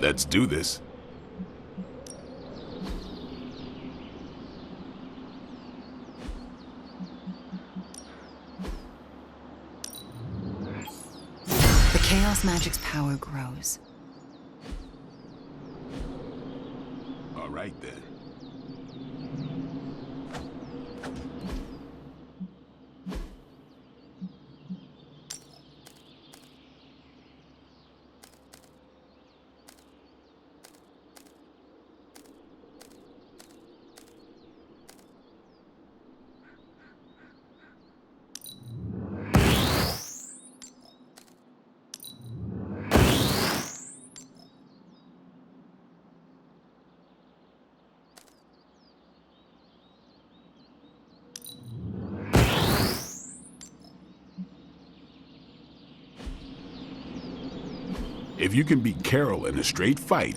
Let's do this. The Chaos Magic's power grows. All right, then. If you can beat Carol in a straight fight,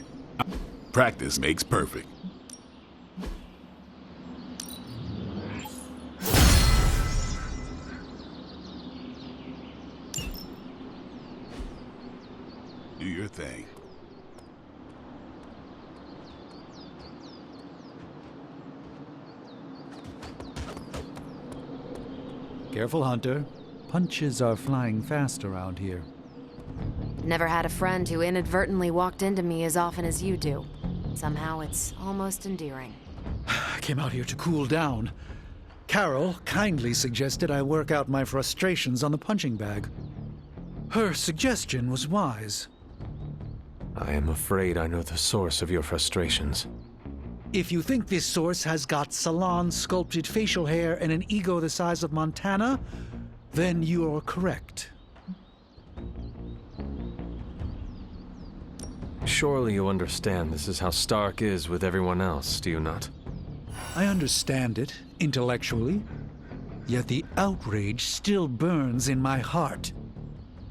practice makes perfect. Do your thing. Careful, Hunter. Punches are flying fast around here. Never had a friend who inadvertently walked into me as often as you do. Somehow it's almost endearing. I came out here to cool down. Carol kindly suggested I work out my frustrations on the punching bag. Her suggestion was wise. I am afraid I know the source of your frustrations. If you think this source has got salon-sculpted facial hair and an ego the size of Montana, then you're correct. Surely you understand this is how Stark is with everyone else, do you not? I understand it, intellectually. Yet the outrage still burns in my heart.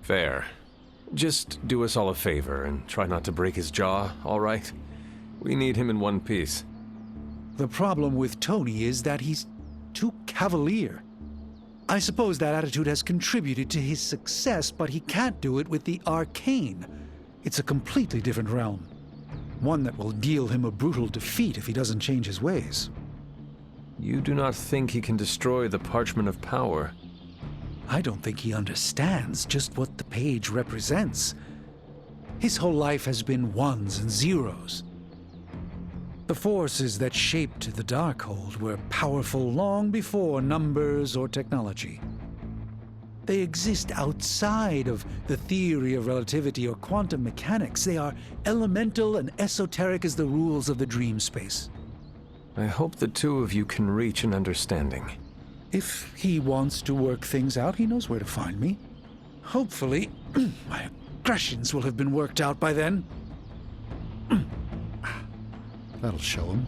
Fair. Just do us all a favor and try not to break his jaw, all right? We need him in one piece. The problem with Tony is that he's too cavalier. I suppose that attitude has contributed to his success, but he can't do it with the arcane. It's a completely different realm. One that will deal him a brutal defeat if he doesn't change his ways. You do not think he can destroy the Parchment of Power? I don't think he understands just what the page represents. His whole life has been ones and zeros. The forces that shaped the Darkhold were powerful long before numbers or technology. They exist outside of the theory of relativity or quantum mechanics. They are elemental and esoteric as the rules of the dream space. I hope the two of you can reach an understanding. If he wants to work things out, he knows where to find me. Hopefully, my aggressions will have been worked out by then. That'll show him.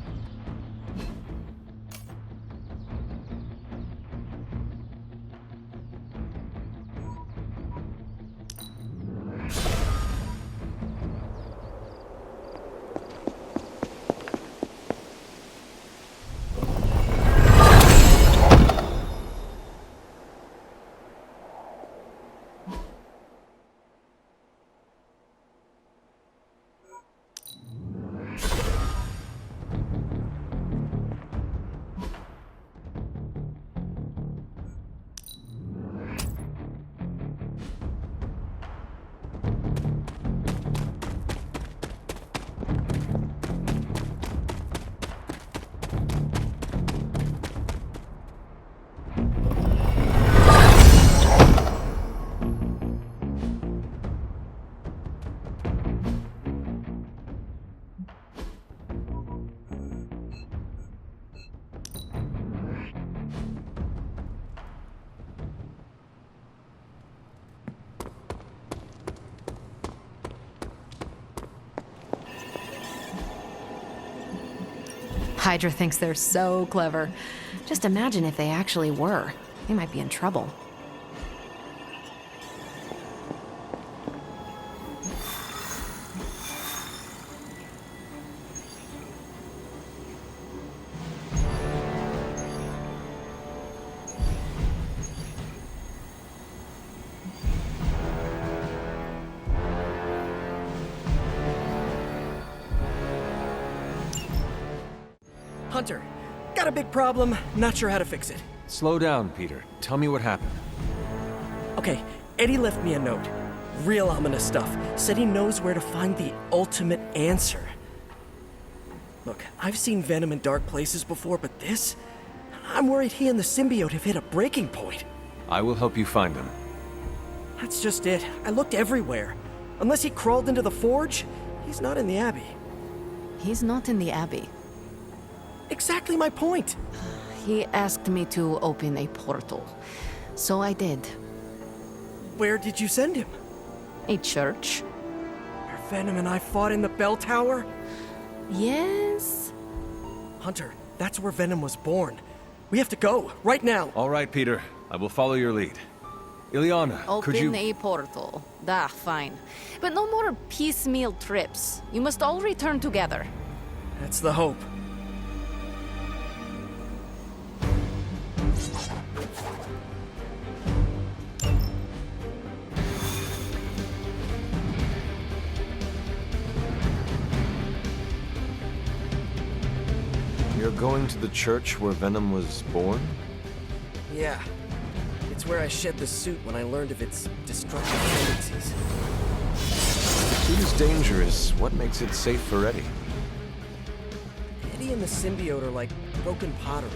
Hydra thinks they're so clever. Just imagine if they actually were. He might be in trouble. Hunter, got a big problem, not sure how to fix it. Slow down, Peter. Tell me what happened. Okay, Eddie left me a note. Real ominous stuff. Said he knows where to find the ultimate answer. Look, I've seen Venom in dark places before, but this? I'm worried he and the symbiote have hit a breaking point. I will help you find him. That's just it. I looked everywhere. Unless he crawled into the forge, he's not in the Abbey. He's not in the Abbey. Exactly my point. He asked me to open a portal, so I did. Where did you send him? A church? Where Venom and I fought in the bell tower? Yes? Hunter, that's where Venom was born. We have to go, right now. All right, Peter. I will follow your lead. Ileana, could you... Open a portal. Fine. But no more piecemeal trips. You must all return together. That's the hope. You're going to the church where Venom was born? Yeah. It's where I shed the suit when I learned of its destructive tendencies. The suit is dangerous. What makes it safe for Eddie? Eddie and the symbiote are like broken pottery.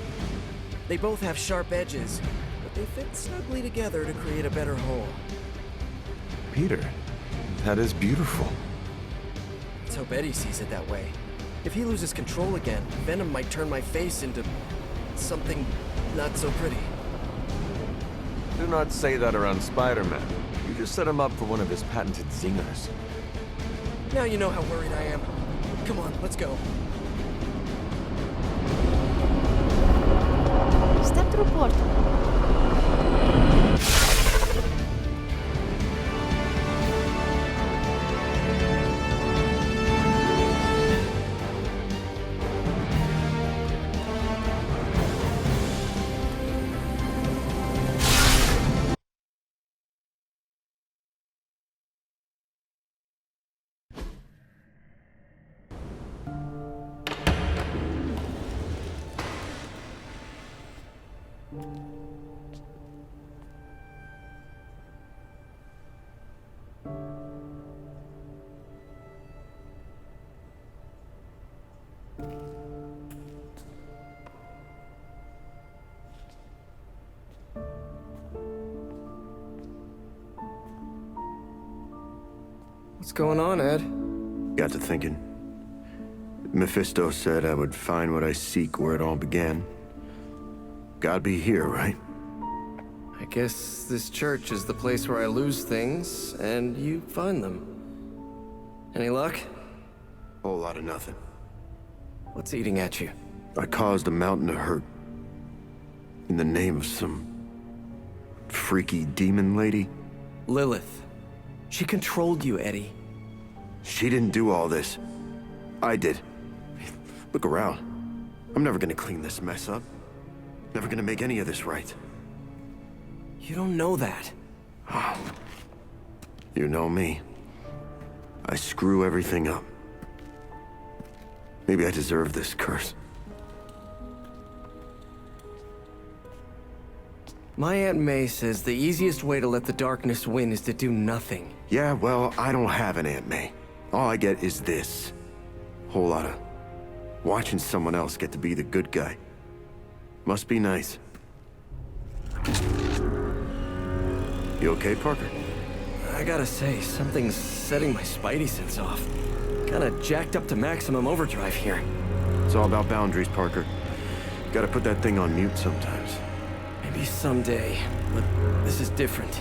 They both have sharp edges, but they fit snugly together to create a better whole. Peter, that is beautiful. Let's hope Eddie sees it that way. If he loses control again, Venom might turn my face into something not so pretty. Do not say that around Spider-Man. You just set him up for one of his patented zingers. Now you know how worried I am. Come on, let's go. Step through portal. What's going on, Ed? Got to thinking. Mephisto said I would find what I seek where it all began. Gotta be here, right? I guess this church is the place where I lose things, and you find them. Any luck? Whole lot of nothing. What's eating at you? I caused a mountain of hurt. In the name of some... freaky demon lady. Lilith. She controlled you, Eddie. She didn't do all this. I did. Look around. I'm never gonna clean this mess up. Never gonna make any of this right. You don't know that. You know me. I screw everything up. Maybe I deserve this curse. My Aunt May says the easiest way to let the darkness win is to do nothing. Yeah, well, I don't have an Aunt May. All I get is this. Whole lot of watching someone else get to be the good guy. Must be nice. You okay, Parker? I gotta say, something's setting my spidey sense off. Kinda jacked up to maximum overdrive here. It's all about boundaries, Parker. Gotta put that thing on mute sometimes. Maybe someday, but this is different.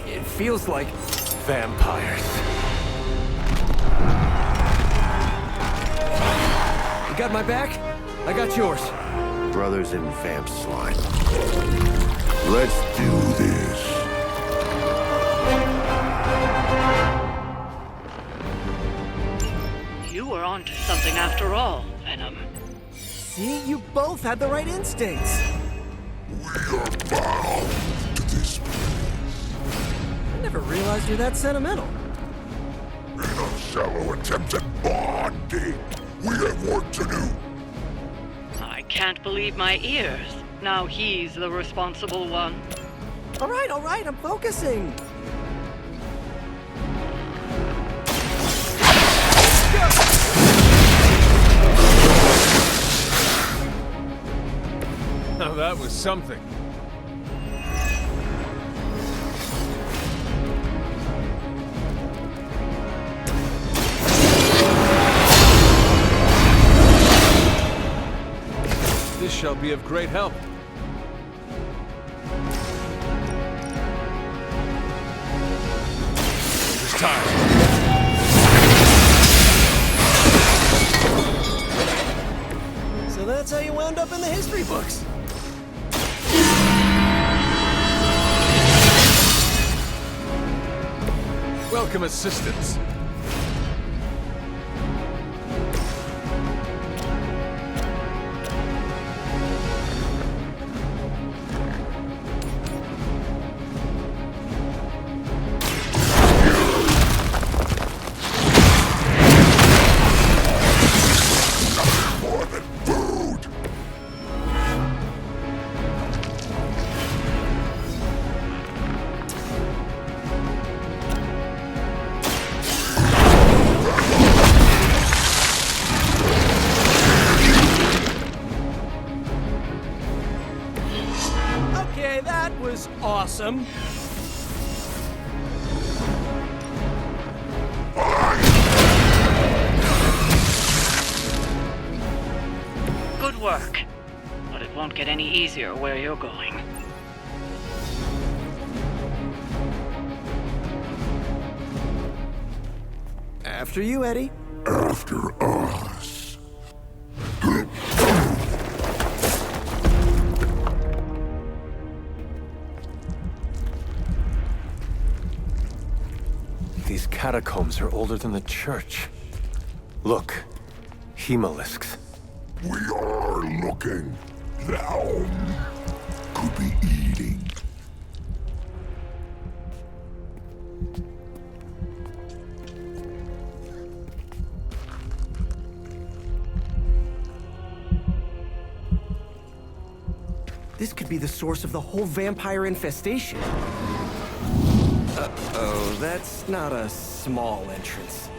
It feels like... Vampyres. You got my back? I got yours. Brothers in vamp slime. Let's do this. You were onto something after all, Venom. See, you both had the right instincts. We are bound to this I never realized you're that sentimental. in a shallow attempt at bonding. We have work to do. I can't believe my ears. Now he's the responsible one. All right, I'm focusing. Now that was something. This shall be of great help. It is time. So that's how you wound up in the history books. Welcome assistance. More than food. Okay, that was awesome. Good work. But it won't get any easier where you're going. After you, Eddie. After us. These catacombs are older than the church. Look, hemolisks. We are looking. Now could be eating. This could be the source of the whole vampire infestation. Uh-oh, that's not a small entrance.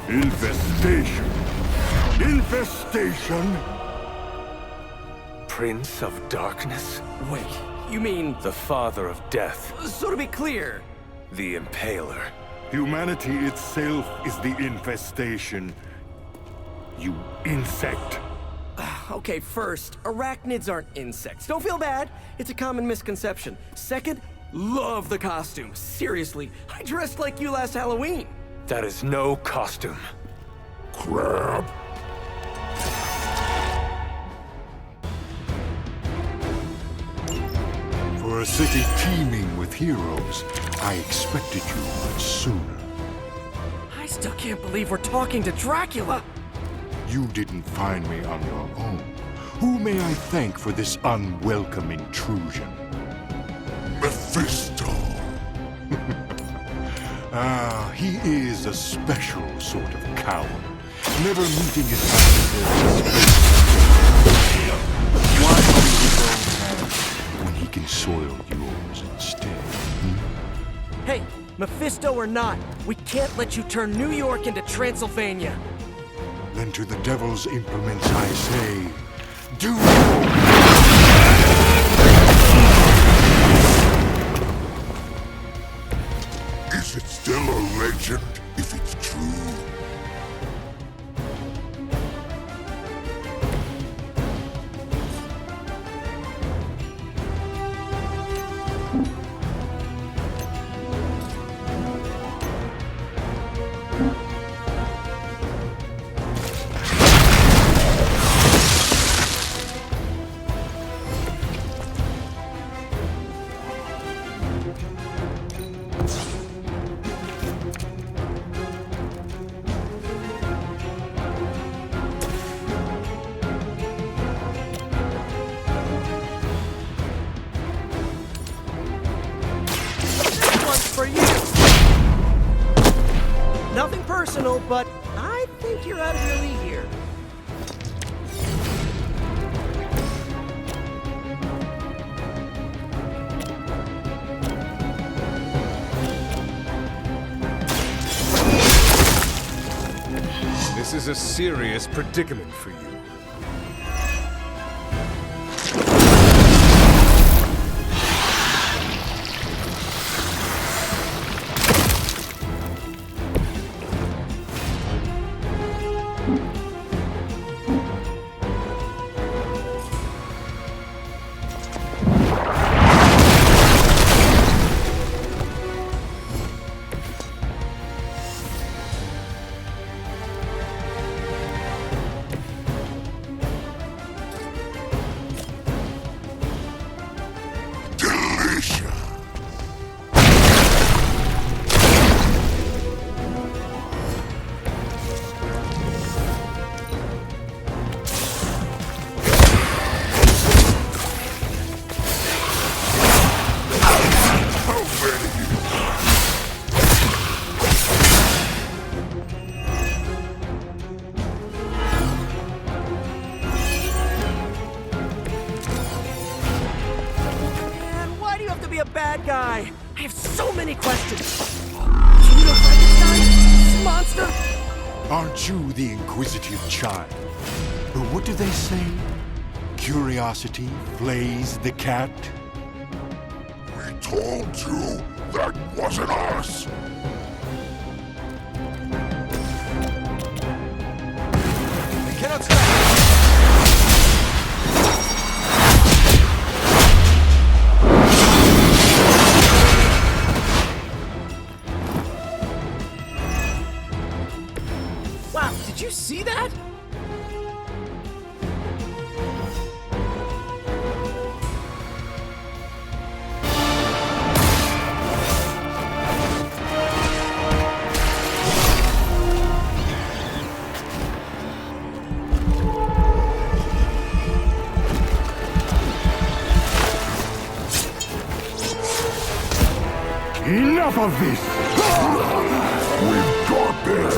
Infestation. Infestation. Prince of Darkness? Wait, you mean... The father of death. So to be clear... The Impaler. Humanity itself is the infestation. You insect. Okay, first, arachnids aren't insects. Don't feel bad. It's a common misconception. Second, love the costume. Seriously, I dressed like you last Halloween. That is no costume. Crab. For a city teeming with heroes, I expected you much sooner. I still can't believe we're talking to Dracula. You didn't find me on your own. Who may I thank for this unwelcome intrusion? Mephisto. He is a special sort of coward. Never meeting his adversaries. Why do his own hands when he can soil yours instead? Hey, Mephisto or not, we can't let you turn New York into Transylvania. Then to the devil's implements I say, do Is it still a legend if it's true? Nothing personal, but I think you're out of your league here. This is a serious predicament for you. A bad guy. I have so many questions. Do you know Frankenstein? Monster? Aren't you the inquisitive child? But what do they say? Curiosity flays the cat? We told you that wasn't us. I cannot stop. Wow, did you see that? Enough of this! We've got this.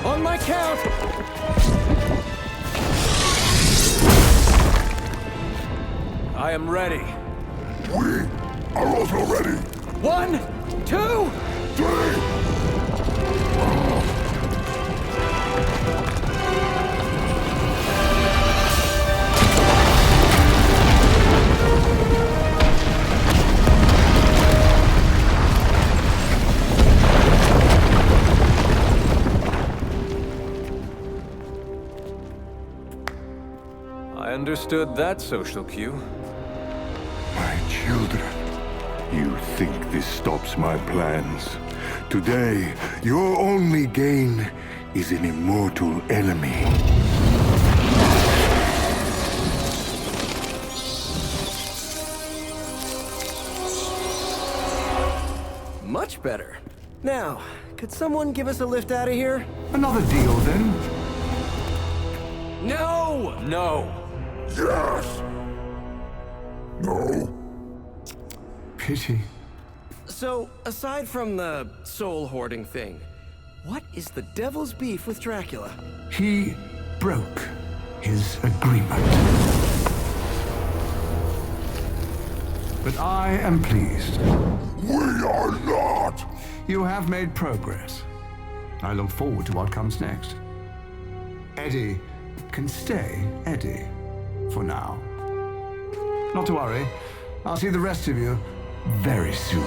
On my count! I am ready. We are also ready. 1, 2... 3. I understood that social cue. My children, you think this stops my plans? Today, your only gain is an immortal enemy. Much better. Now, could someone give us a lift out of here? Another deal, then? No! No. Yes. No. Pity. So, aside from the soul hoarding thing, what is the devil's beef with Dracula? He broke his agreement. But I am pleased. We are not. You have made progress. I look forward to what comes next. Eddie can stay Eddie for now. Not to worry. I'll see the rest of you very soon.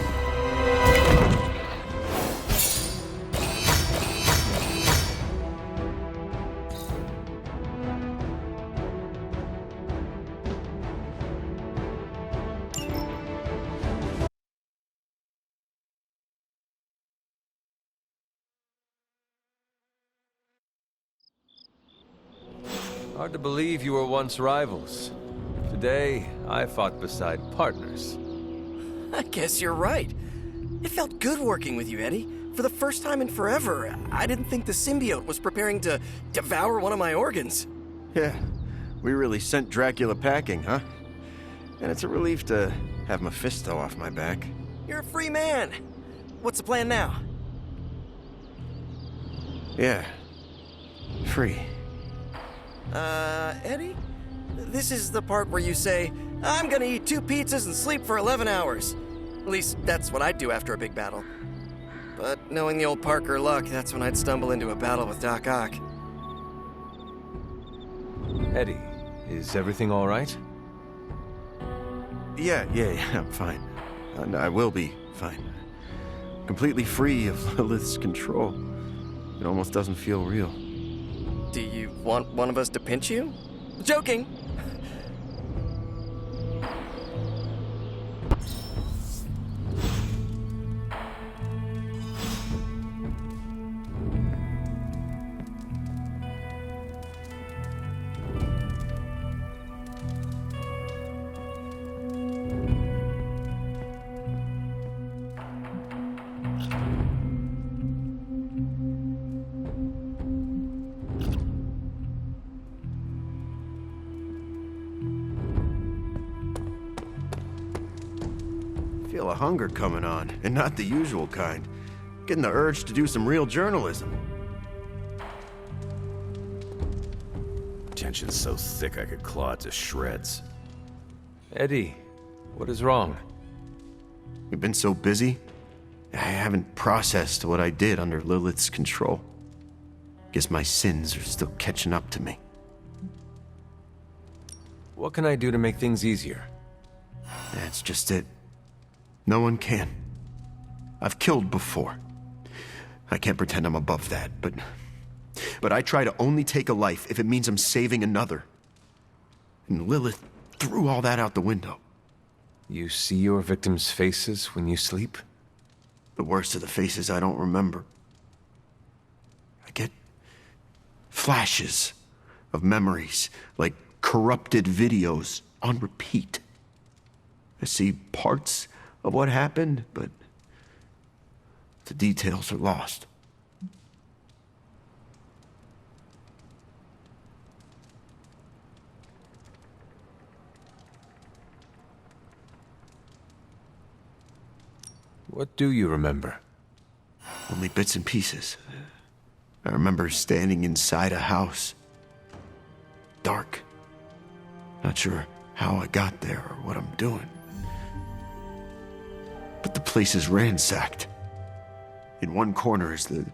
Hard to believe you were once rivals. Today, I fought beside partners. I guess you're right. It felt good working with you, Eddie. For the first time in forever, I didn't think the symbiote was preparing to devour one of my organs. Yeah, we really sent Dracula packing, huh? And it's a relief to have Mephisto off my back. You're a free man. What's the plan now? Yeah, free. Eddie? This is the part where you say, I'm gonna eat 2 pizzas and sleep for 11 hours. At least, that's what I'd do after a big battle. But knowing the old Parker luck, that's when I'd stumble into a battle with Doc Ock. Eddie, is everything all right? Yeah, I'm fine. And I will be fine. Completely free of Lilith's control. It almost doesn't feel real. Do you want one of us to pinch you? Joking! Feel a hunger coming on, and not the usual kind. Getting the urge to do some real journalism. Tension's so thick I could claw it to shreds. Eddie, what is wrong? We've been so busy, I haven't processed what I did under Lilith's control. Guess my sins are still catching up to me. What can I do to make things easier? That's just it. No one can. I've killed before. I can't pretend I'm above that, but I try to only take a life if it means I'm saving another. And Lilith threw all that out the window. You see your victims' faces when you sleep? The worst of the faces I don't remember. I get flashes of memories, like corrupted videos on repeat. I see parts of what happened, but the details are lost. What do you remember? Only bits and pieces. I remember standing inside a house. Dark. Not sure how I got there or what I'm doing. But the place is ransacked. In one corner is the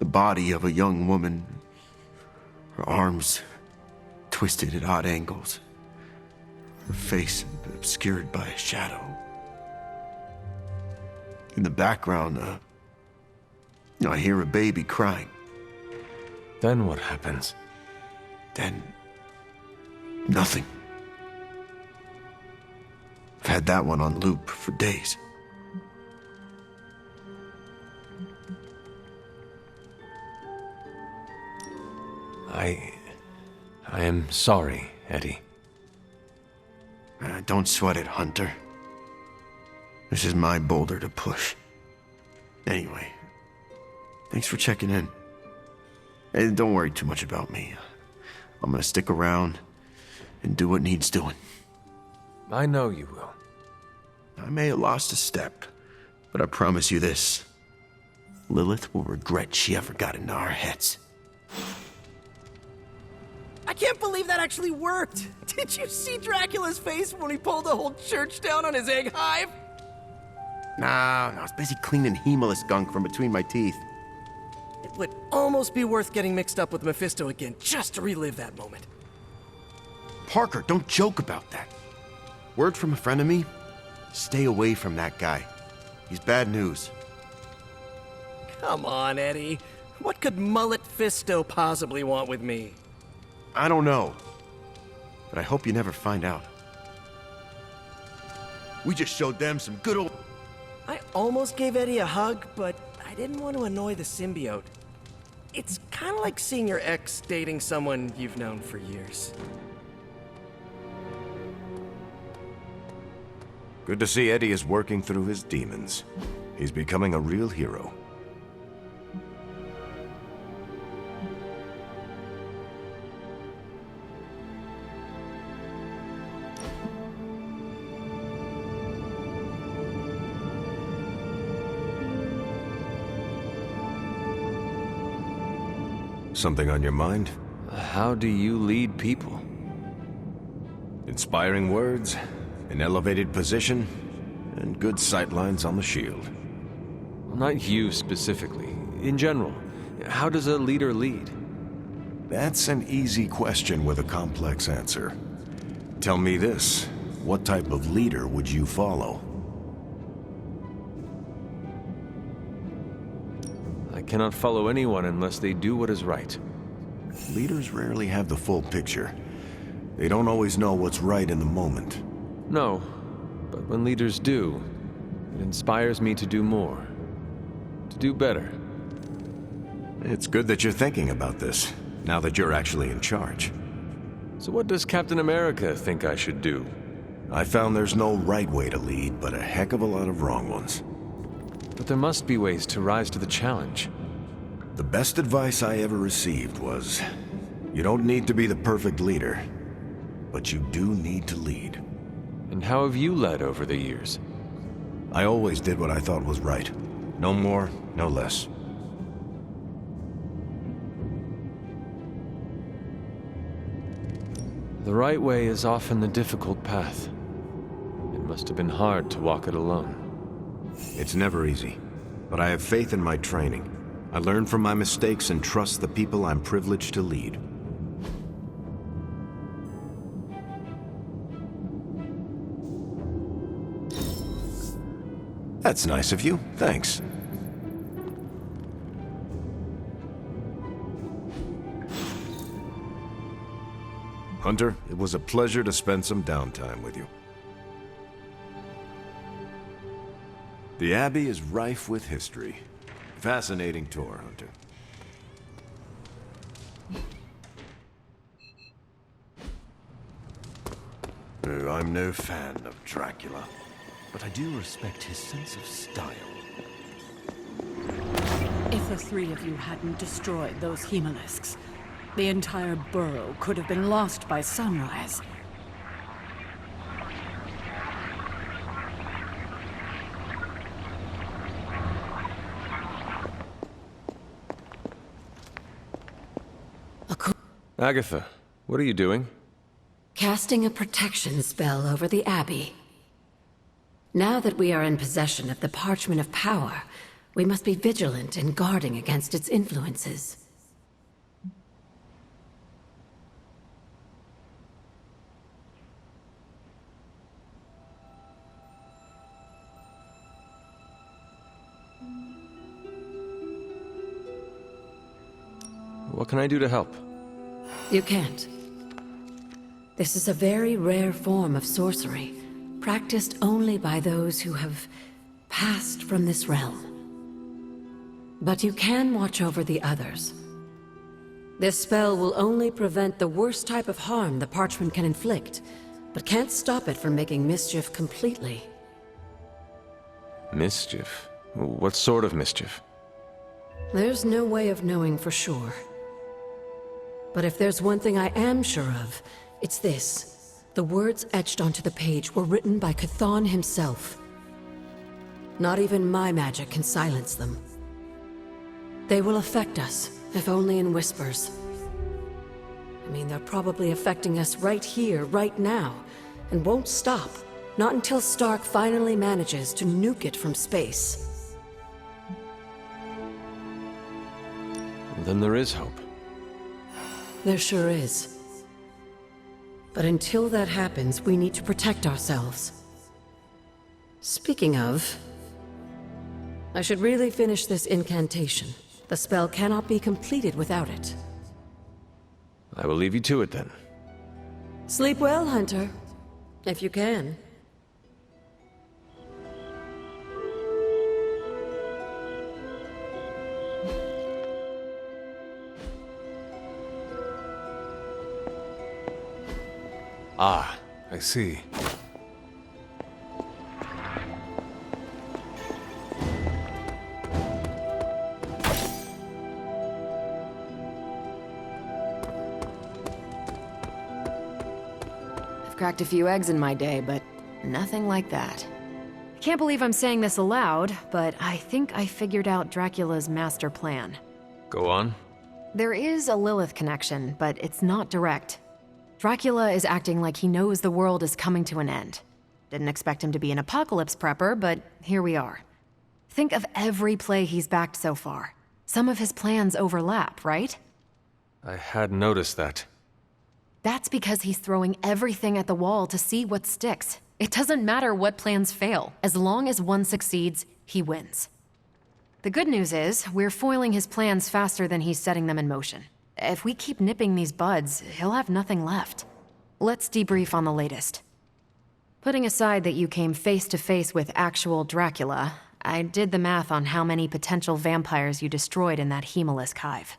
body of a young woman. Her arms twisted at odd angles. Her face obscured by a shadow. In the background, I hear a baby crying. Then what happens? Then, nothing. I've had that one on loop for days. I am sorry, Eddie. Don't sweat it, Hunter. This is my boulder to push. Anyway, thanks for checking in. And don't worry too much about me. I'm gonna stick around and do what needs doing. I know you will. I may have lost a step, but I promise you this. Lilith will regret she ever got into our heads. I can't believe that actually worked! Did you see Dracula's face when he pulled the whole church down on his egg hive? No, I was busy cleaning Hemalus gunk from between my teeth. It would almost be worth getting mixed up with Mephisto again just to relive that moment. Parker, don't joke about that. Word from a friend of me, stay away from that guy. He's bad news. Come on, Eddie. What could Mullet Fisto possibly want with me? I don't know, but I hope you never find out. We just showed them some good old... I almost gave Eddie a hug, but I didn't want to annoy the symbiote. It's kind of like seeing your ex dating someone you've known for years. Good to see Eddie is working through his demons. He's becoming a real hero. Something on your mind? How do you lead people? Inspiring words, an elevated position, and good sightlines on the shield. Well, not you specifically. In general, how does a leader lead? That's an easy question with a complex answer. Tell me this, what type of leader would you follow? I cannot follow anyone unless they do what is right. Leaders rarely have the full picture. They don't always know what's right in the moment. No, but when leaders do, it inspires me to do more. To do better. It's good that you're thinking about this, now that you're actually in charge. So what does Captain America think I should do? I found there's no right way to lead, but a heck of a lot of wrong ones. But there must be ways to rise to the challenge. The best advice I ever received was, you don't need to be the perfect leader, but you do need to lead. And how have you led over the years? I always did what I thought was right. No more, no less. The right way is often the difficult path. It must have been hard to walk it alone. It's never easy, but I have faith in my training. I learn from my mistakes and trust the people I'm privileged to lead. That's nice of you. Thanks. Hunter, it was a pleasure to spend some downtime with you. The Abbey is rife with history. Fascinating tour, Hunter. Oh, I'm no fan of Dracula, but I do respect his sense of style. If the three of you hadn't destroyed those hemolisks, the entire burrow could have been lost by sunrise. Agatha, what are you doing? Casting a protection spell over the Abbey. Now that we are in possession of the Parchment of Power, we must be vigilant in guarding against its influences. What can I do to help? You can't. This is a very rare form of sorcery, practiced only by those who have passed from this realm. But you can watch over the others. This spell will only prevent the worst type of harm the parchment can inflict, but can't stop it from making mischief completely. Mischief? What sort of mischief? There's no way of knowing for sure. But if there's one thing I am sure of, it's this. The words etched onto the page were written by Chthon himself. Not even my magic can silence them. They will affect us, if only in whispers. I mean, they're probably affecting us right here, right now, and won't stop. Not until Stark finally manages to nuke it from space. Then there is hope. There sure is. But until that happens, we need to protect ourselves. Speaking of, I should really finish this incantation. The spell cannot be completed without it. I will leave you to it then. Sleep well, Hunter. If you can. Ah, I see. cracked a few eggs in my day, but nothing like that. I can't believe I'm saying this aloud, but I think I figured out Dracula's master plan. Go on. There is a Lilith connection, but it's not direct. Dracula is acting like he knows the world is coming to an end. Didn't expect him to be an apocalypse prepper, but here we are. Think of every play he's backed so far. Some of his plans overlap, right? I had noticed that. That's because he's throwing everything at the wall to see what sticks. It doesn't matter what plans fail. As long as one succeeds, he wins. The good news is, we're foiling his plans faster than he's setting them in motion. If we keep nipping these buds, he'll have nothing left. Let's debrief on the latest. Putting aside that you came face to face with actual Dracula, I did the math on how many potential vampires you destroyed in that Hemelisk hive.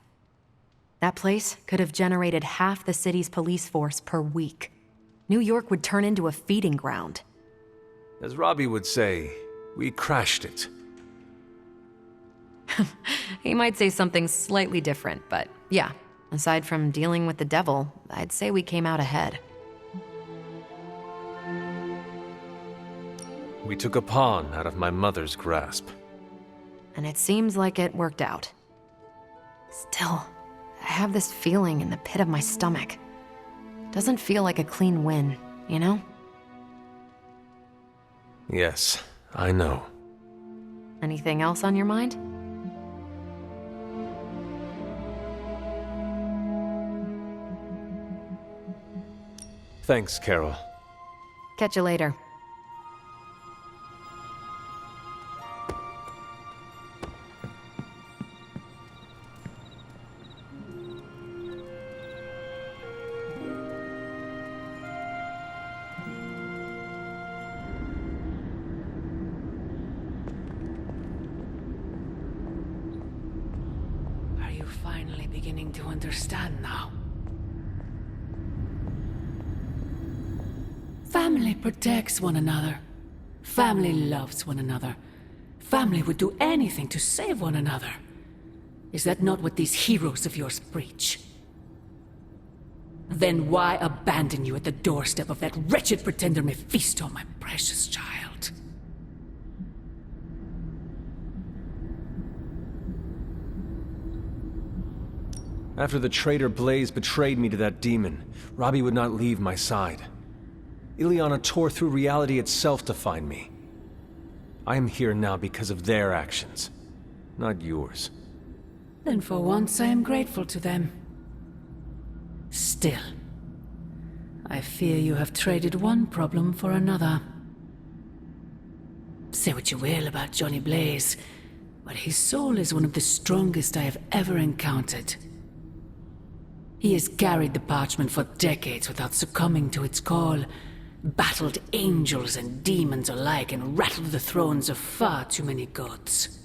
That place could have generated half the city's police force per week. New York would turn into a feeding ground. As Robbie would say, we crashed it. He might say something slightly different, but yeah, aside from dealing with the devil, I'd say we came out ahead. We took a pawn out of my mother's grasp. And it seems like it worked out. Still, I have this feeling in the pit of my stomach. Doesn't feel like a clean win, you know? Yes, I know. Anything else on your mind? Thanks, Carol. Catch you later. Are you finally beginning to understand now? Family protects one another. Family loves one another. Family would do anything to save one another. Is that not what these heroes of yours preach? Then why abandon you at the doorstep of that wretched pretender Mephisto, my precious child? After the traitor Blaze betrayed me to that demon, Robbie would not leave my side. Ileana tore through reality itself to find me. I am here now because of their actions, not yours. Then for once I am grateful to them. Still, I fear you have traded one problem for another. Say what you will about Johnny Blaze, but his soul is one of the strongest I have ever encountered. He has carried the parchment for decades without succumbing to its call, battled angels and demons alike, and rattled the thrones of far too many gods.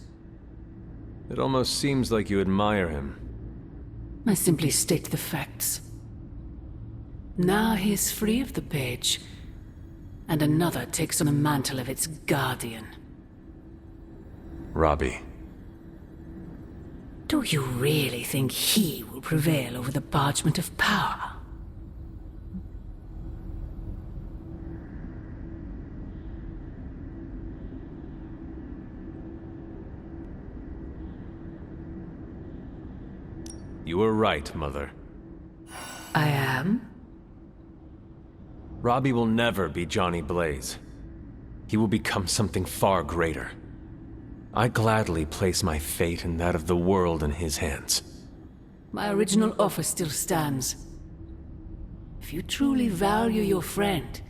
It almost seems like you admire him. I simply state the facts. Now he is free of the page, and another takes on the mantle of its guardian. Robbie. Do you really think he will prevail over the parchment of power? You were right, Mother. I am? Robbie will never be Johnny Blaze. He will become something far greater. I gladly place my fate and that of the world in his hands. My original offer still stands. If you truly value your friend,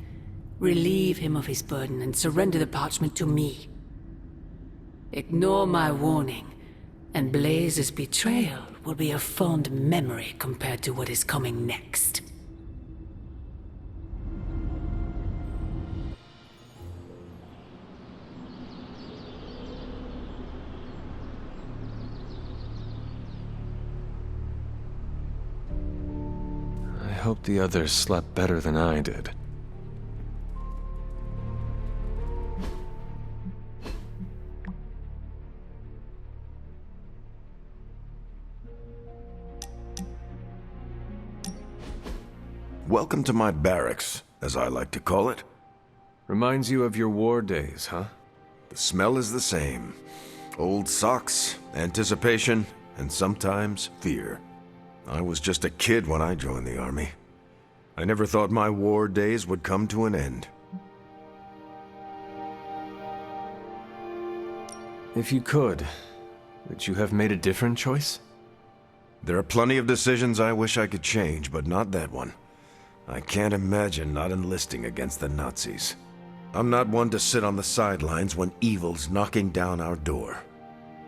relieve him of his burden and surrender the parchment to me. Ignore my warning, and Blaze's betrayal will be a fond memory compared to what is coming next. I hope the others slept better than I did. Welcome to my barracks. as I like to call it. Reminds you of your war days, huh? The smell is the same. Old socks, anticipation, and sometimes fear. I was just a kid when I joined the army. I never thought my war days would come to an end. If you could you have made a different choice? There are plenty of decisions I wish I could change, but not that one. I can't imagine not enlisting against the Nazis. I'm not one to sit on the sidelines when evil's knocking down our door.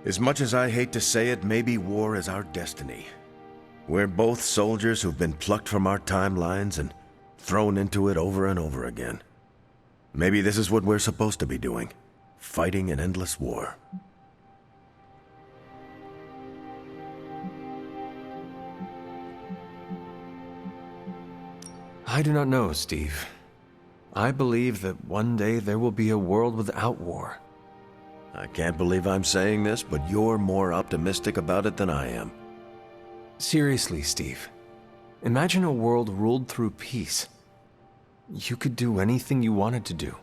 As much as I hate to say it, maybe war is our destiny. We're both soldiers who've been plucked from our timelines and thrown into it over and over again. Maybe this is what we're supposed to be doing, fighting an endless war. I do not know, Steve. I believe that one day there will be a world without war. I can't believe I'm saying this, but you're more optimistic about it than I am. Seriously, Steve. Imagine a world ruled through peace. You could do anything you wanted to do.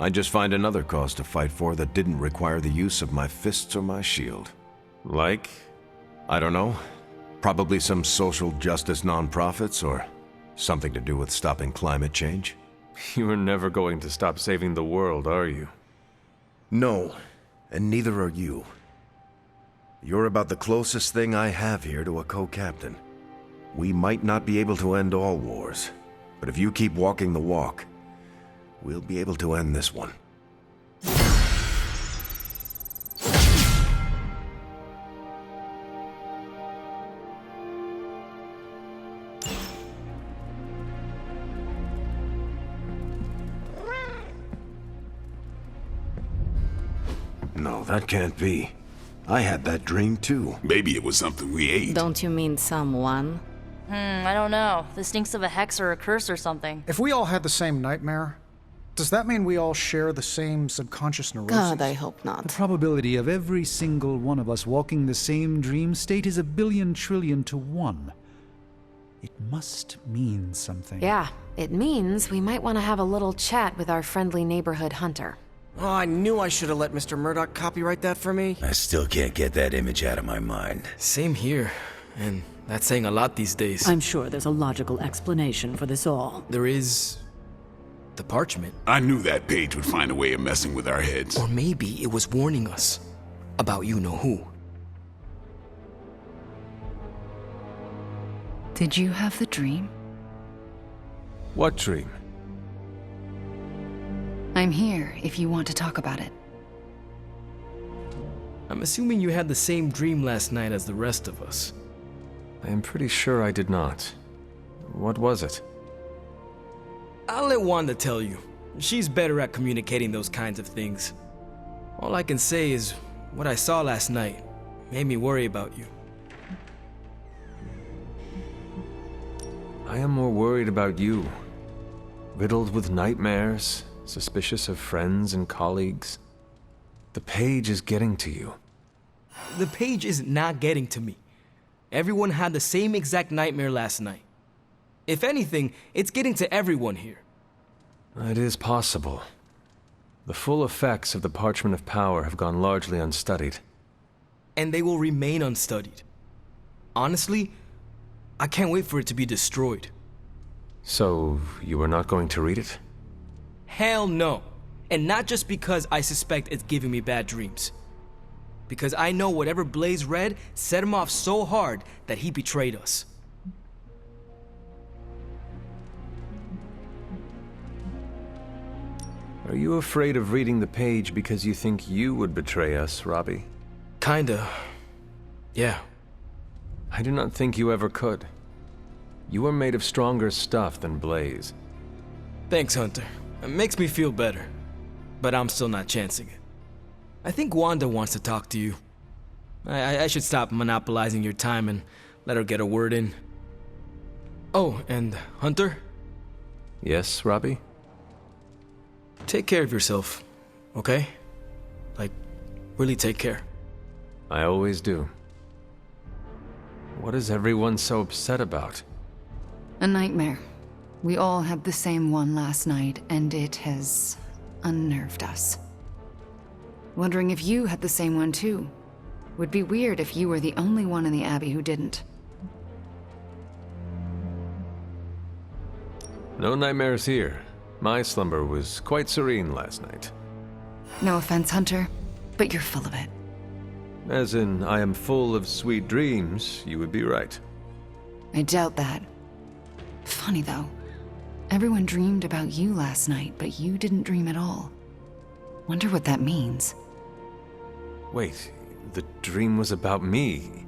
I'd just find another cause to fight for that didn't require the use of my fists or my shield. Like? I don't know. Probably some social justice nonprofits or something to do with stopping climate change. You are never going to stop saving the world, are you? No, and neither are you. You're about the closest thing I have here to a co-captain. We might not be able to end all wars, but if you keep walking the walk, we'll be able to end this one. No, that can't be. I had that dream too. Maybe it was something we ate. Don't you mean someone? I don't know. This stinks of a hex or a curse or something. If we all had the same nightmare, does that mean we all share the same subconscious neurosis? God, I hope The not. probability of every single one of us walking the same dream state is 1,000,000,000 trillion to 1. It must mean something. Yeah, it means we might want to have a little chat with our friendly neighborhood hunter. Oh, I knew I should have let Mr. Murdoch copyright that for me. I still can't get that image out of my mind. Same here. And that's saying a lot these days. I'm sure there's a logical explanation for this all. There is the parchment. I knew that page would find a way of messing with our heads. Or maybe it was warning us about you-know-who. Did you have the dream? What dream? I'm here if you want to talk about it. I'm assuming you had the same dream last night as the rest of us. I am pretty sure I did not. What was it? I'll let Wanda tell you. She's better at communicating those kinds of things. All I can say is what I saw last night made me worry about you. I am more worried about you. Riddled with nightmares, suspicious of friends and colleagues. The page is getting to you. The page is not getting to me. Everyone had the same exact nightmare last night. If anything, it's getting to everyone here. It is possible. The full effects of the Parchment of Power have gone largely unstudied. And they will remain unstudied. Honestly, I can't wait for it to be destroyed. So, you are not going to read it? Hell no. And not just because I suspect it's giving me bad dreams. Because I know whatever Blaze read set him off so hard that he betrayed us. Are you afraid of reading the page because you think you would betray us, Robbie? Kinda. Yeah. I do not think you ever could. You are made of stronger stuff than Blaze. Thanks, Hunter. It makes me feel better. But I'm still not chancing it. I think Wanda wants to talk to you. I should stop monopolizing your time and let her get a word in. Oh, and Hunter? Yes, Robbie? Take care of yourself, okay? Like, really take care. I always do. What is everyone so upset about? A nightmare. We all had the same one last night, and it has unnerved us. Wondering if you had the same one too. Would be weird if you were the only one in the Abbey who didn't. No nightmares here. My slumber was quite serene last night. No offense, Hunter, but you're full of it. As in, I am full of sweet dreams, you would be right. I doubt that. Funny though. Everyone dreamed about you last night, but you didn't dream at all. Wonder what that means. Wait, the dream was about me.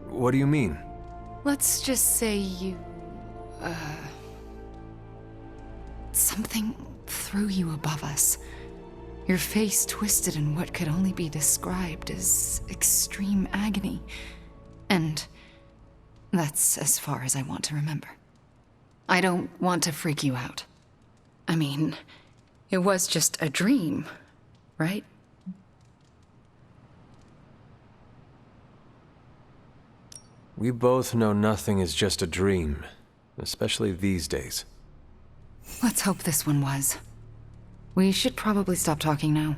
What do you mean? Let's just say you... something threw you above us. Your face twisted in what could only be described as extreme agony. And that's as far as I want to remember. I don't want to freak you out. I mean, it was just a dream, right? We both know nothing is just a dream, especially these days. Let's hope this one was. We should probably stop talking now.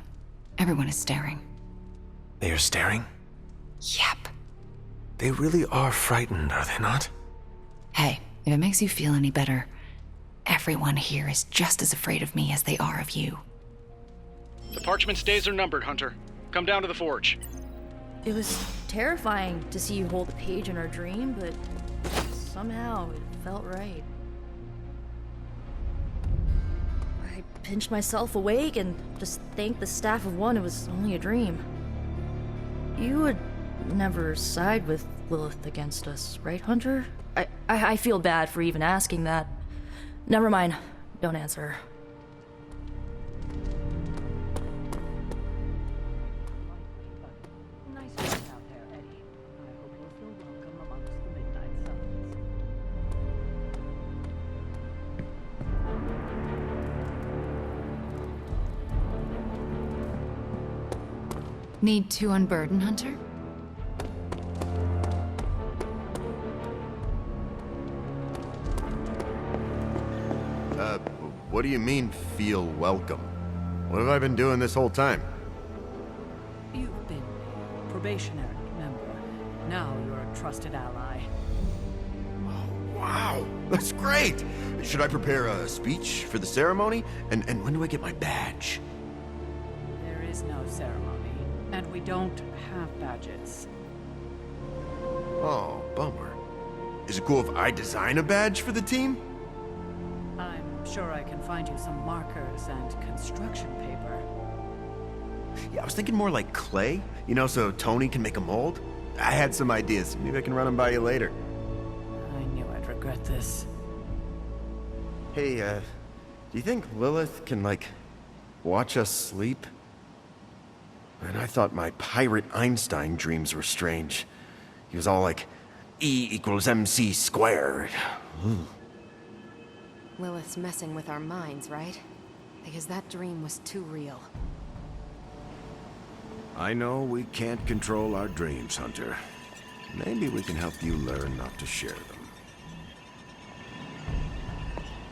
Everyone is staring. They are staring? Yep. They really are frightened, are they not? Hey, if it makes you feel any better, everyone here is just as afraid of me as they are of you. The parchment's days are numbered, Hunter. Come down to the forge. It was terrifying to see you hold a page in our dream, but somehow it felt right. I pinched myself awake and just thanked the staff of one it was only a dream. You would never side with Lilith against us, right, Hunter? I feel bad for even asking that. Never mind. Don't answer. Need to unburden, Hunter? What do you mean, feel welcome? What have I been doing this whole time? You've been probationary, remember? Now you're a trusted ally. Oh, wow, that's great! Should I prepare a speech for the ceremony? And when do I get my badge? There is no ceremony, and we don't have badges. Oh, bummer. Is it cool if I design a badge for the team? I'm sure I can find you some markers and construction paper. Yeah, I was thinking more like clay, you know, so Tony can make a mold. I had some ideas. Maybe I can run them by you later. I knew I'd regret this. Hey, do you think Lilith can, like, watch us sleep? Man, I thought my pirate Einstein dreams were strange. He was all like, E equals MC squared. Lilith's messing with our minds, right? Because that dream was too real. I know we can't control our dreams, Hunter. Maybe we can help you learn not to share them.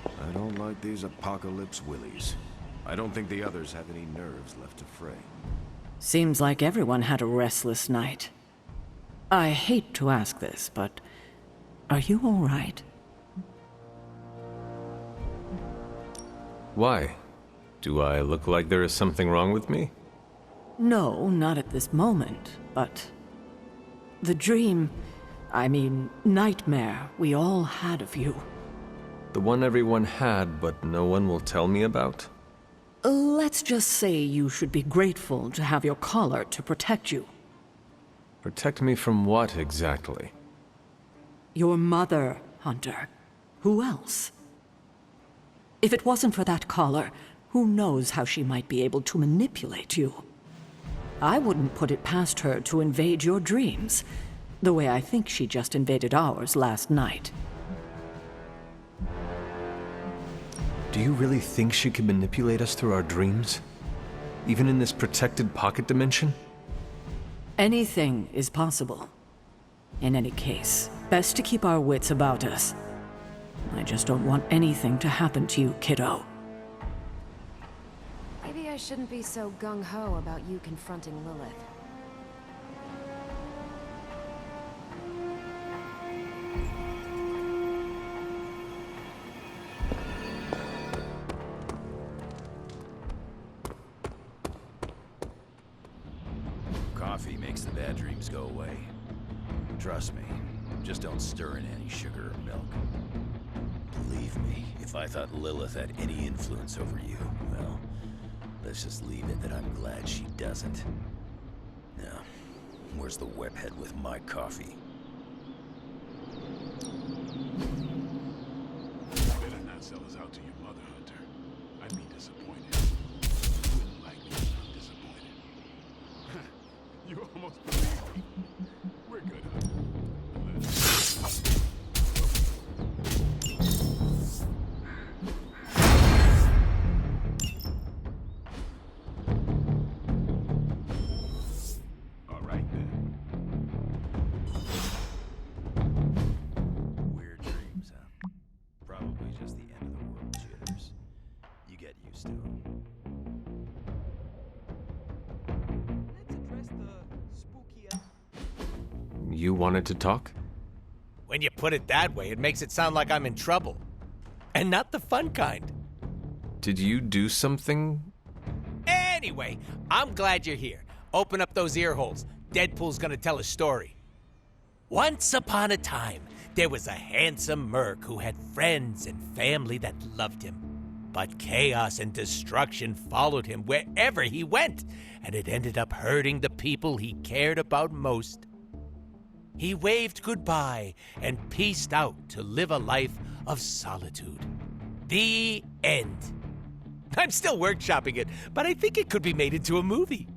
I don't like these apocalypse willies. I don't think the others have any nerves left to fray. Seems like everyone had a restless night. I hate to ask this, but are you all right? Why? Do I look like there is something wrong with me? No, not at this moment, but the dream, nightmare we all had of you. The one everyone had, but no one will tell me about? Let's just say you should be grateful to have your collar to protect you. Protect me from what, exactly? Your mother, Hunter. Who else? If it wasn't for that collar, who knows how she might be able to manipulate you? I wouldn't put it past her to invade your dreams, the way I think she just invaded ours last night. Do you really think she could manipulate us through our dreams? Even in this protected pocket dimension? Anything is possible. In any case, best to keep our wits about us. I just don't want anything to happen to you, kiddo. Maybe I shouldn't be so gung-ho about you confronting Lilith. Coffee makes the bad dreams go away. Trust me, just don't stir in any sugar or milk. Believe me, if I thought Lilith had any influence over you, well, let's just leave it that I'm glad she doesn't. Now, where's the webhead with my coffee? Better not sell us out to your mother, Hunter. I'd be disappointed. You wouldn't like me if I'm disappointed. You almost believe me. We're good, Hunter. All right, then. Weird dreams, huh? Probably just the end of the world jitters. You get used to them. Let's address the spooky. You wanted to talk? When you put it that way, it makes it sound like I'm in trouble. And not the fun kind. Did you do something? Anyway, I'm glad you're here. Open up those ear holes. Deadpool's gonna tell a story. Once upon a time, there was a handsome merc who had friends and family that loved him. But chaos and destruction followed him wherever he went, and it ended up hurting the people he cared about most. He waved goodbye and peaced out to live a life of solitude. The end. I'm still workshopping it, but I think it could be made into a movie.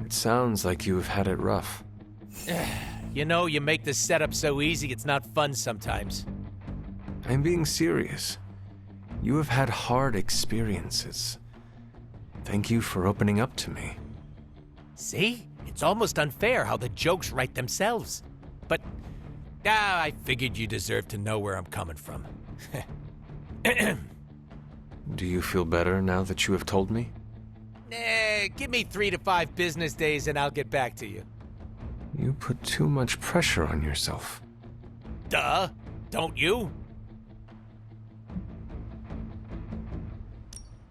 It sounds like you've had it rough. You know, you make the setup so easy, it's not fun sometimes. I'm being serious. You have had hard experiences. Thank you for opening up to me. See? It's almost unfair how the jokes write themselves. But, I figured you deserved to know where I'm coming from. Do you feel better now that you have told me? Give me 3 to 5 business days and I'll get back to you. You put too much pressure on yourself. Duh, don't you?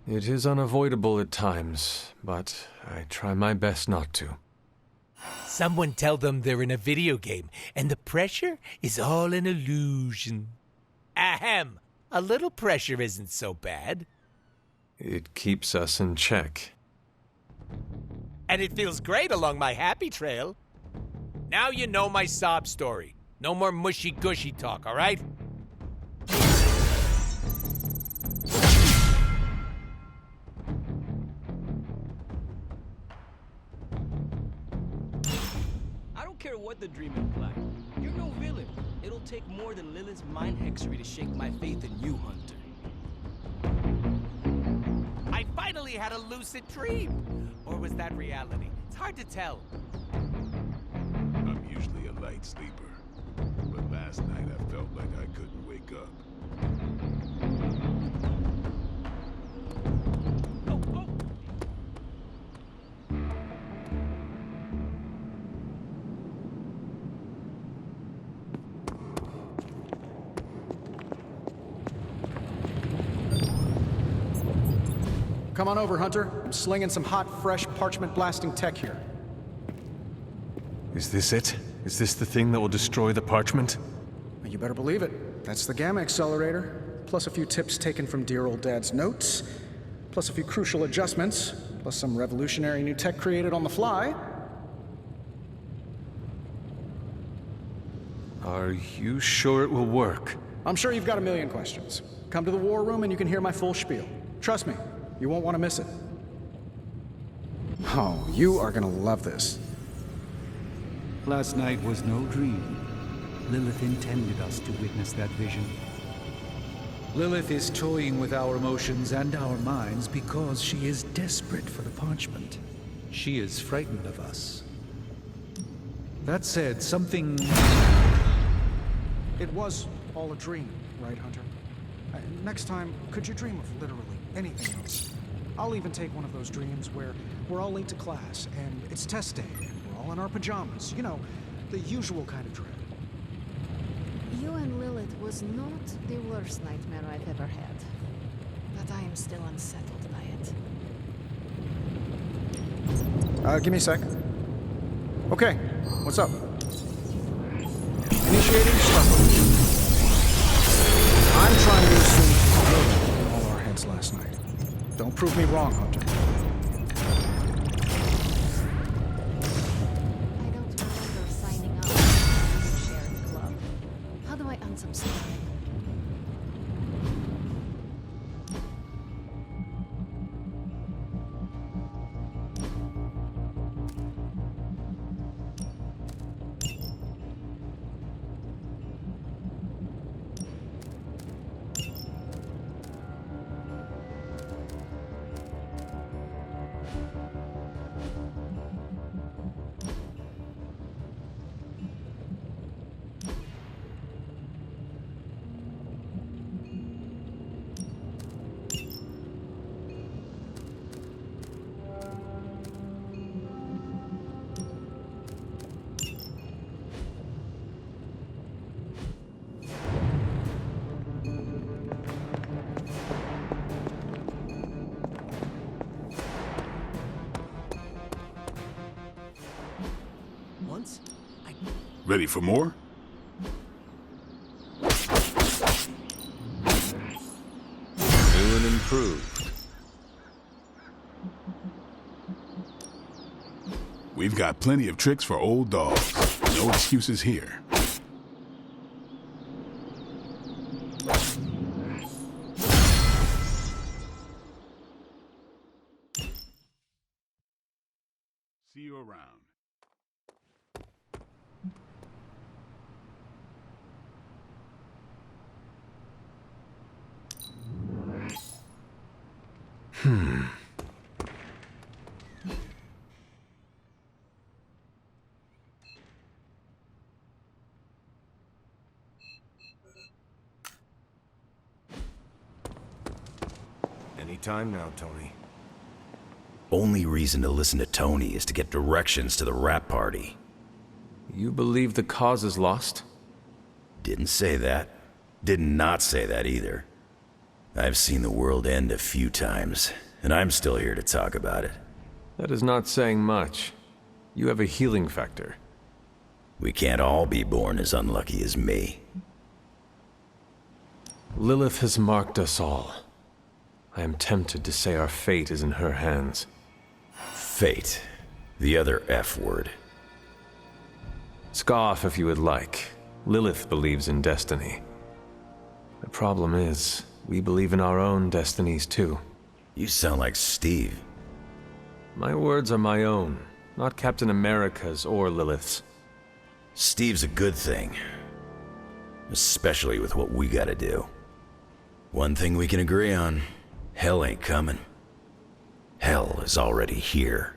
It is unavoidable at times, but I try my best not to. Someone tell them they're in a video game, and the pressure is all an illusion. Ahem! A little pressure isn't so bad. It keeps us in check. And it feels great along my happy trail. Now you know my sob story. No more mushy-gushy talk, all right? I don't care what the dream implies. You're no villain. It'll take more than Lilith's mind hexery to shake my faith in you, Hunter. I finally had a lucid dream. Or was that reality? It's hard to tell. I'm usually a light sleeper, but last night I felt like I couldn't wake up. Come on over, Hunter. I'm slinging some hot, fresh, parchment-blasting tech here. Is this it? Is this the thing that will destroy the parchment? You better believe it. That's the Gamma Accelerator, plus a few tips taken from dear old Dad's notes, plus a few crucial adjustments, plus some revolutionary new tech created on the fly. Are you sure it will work? I'm sure you've got a million questions. Come to the war room and you can hear my full spiel. Trust me, you won't want to miss it. Oh, you are gonna love this. Last night was no dream. Lilith intended us to witness that vision. Lilith is toying with our emotions and our minds because she is desperate for the parchment. She is frightened of us. That said, something... It was all a dream, right, Hunter? Next time, could you dream of literally anything else? I'll even take one of those dreams where we're all late to class, and it's test day, and we're all in our pajamas. You know, the usual kind of dream. You and Lilith was not the worst nightmare I've ever had. But I am still unsettled by it. Give me a sec. Okay, what's up? Initiating start motion. I'm trying to assume Lilith was in all our heads last night. Don't prove me wrong, Hunter. I don't remember signing up for the shared club. How do I unsubscribe? Ready for more? New and improved. We've got plenty of tricks for old dogs. No excuses here. See you around. Anytime now, Tony. Only reason to listen to Tony is to get directions to the rap party. You believe the cause is lost? Didn't say that. Did not say that either. I've seen the world end a few times, and I'm still here to talk about it. That is not saying much. You have a healing factor. We can't all be born as unlucky as me. Lilith has marked us all. I am tempted to say our fate is in her hands. Fate. The other F word. Scoff if you would like. Lilith believes in destiny. The problem is, we believe in our own destinies too. You sound like Steve. My words are my own, not Captain America's or Lilith's. Steve's a good thing. Especially with what we gotta do. One thing we can agree on. Hell ain't coming. Hell is already here.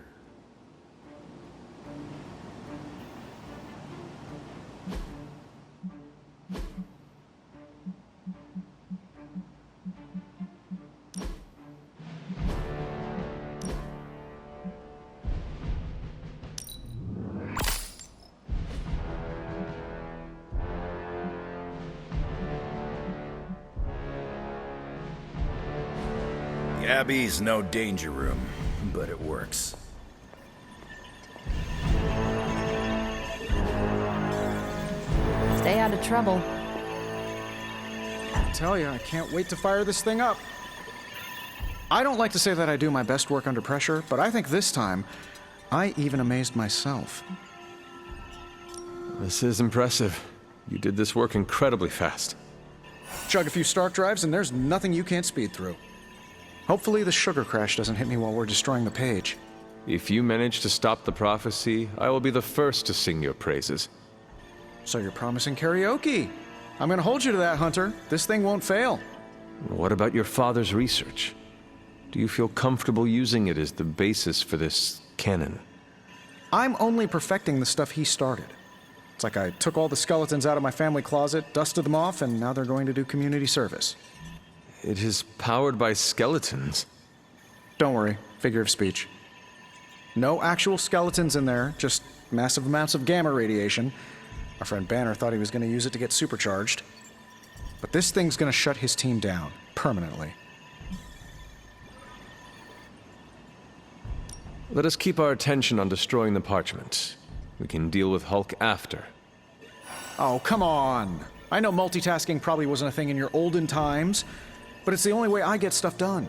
Abbey's no danger room, but it works. Stay out of trouble. I tell you, I can't wait to fire this thing up. I don't like to say that I do my best work under pressure, but I think this time, I even amazed myself. This is impressive. You did this work incredibly fast. Chug a few Stark drives and there's nothing you can't speed through. Hopefully the sugar crash doesn't hit me while we're destroying the page. If you manage to stop the prophecy, I will be the first to sing your praises. So you're promising karaoke. I'm gonna hold you to that, Hunter. This thing won't fail. What about your father's research? Do you feel comfortable using it as the basis for this canon? I'm only perfecting the stuff he started. It's like I took all the skeletons out of my family closet, dusted them off, and now they're going to do community service. It is powered by skeletons. Don't worry, figure of speech. No actual skeletons in there, just massive amounts of gamma radiation. Our friend Banner thought he was going to use it to get supercharged. But this thing's going to shut his team down, permanently. Let us keep our attention on destroying the parchment. We can deal with Hulk after. Oh, come on! I know multitasking probably wasn't a thing in your olden times, but it's the only way I get stuff done.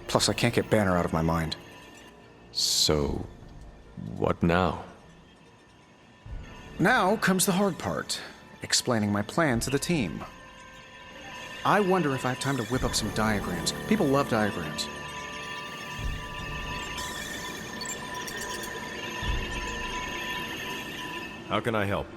Plus, I can't get Banner out of my mind. So, what now? Now comes the hard part, explaining my plan to the team. I wonder if I have time to whip up some diagrams. People love diagrams. How can I help?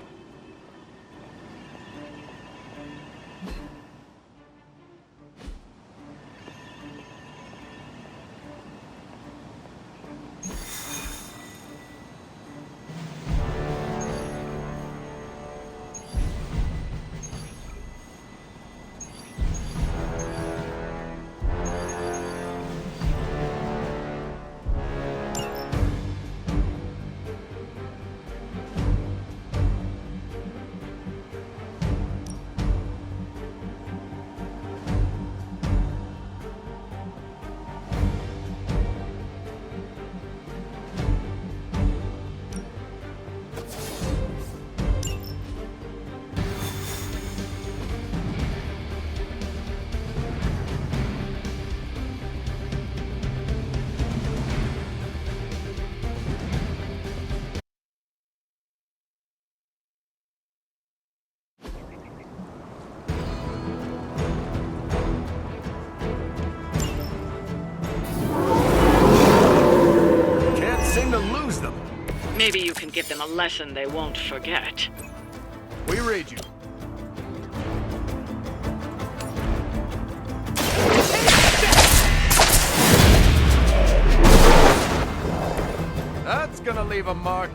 Maybe you can give them a lesson they won't forget. We read you. That's gonna leave a mark.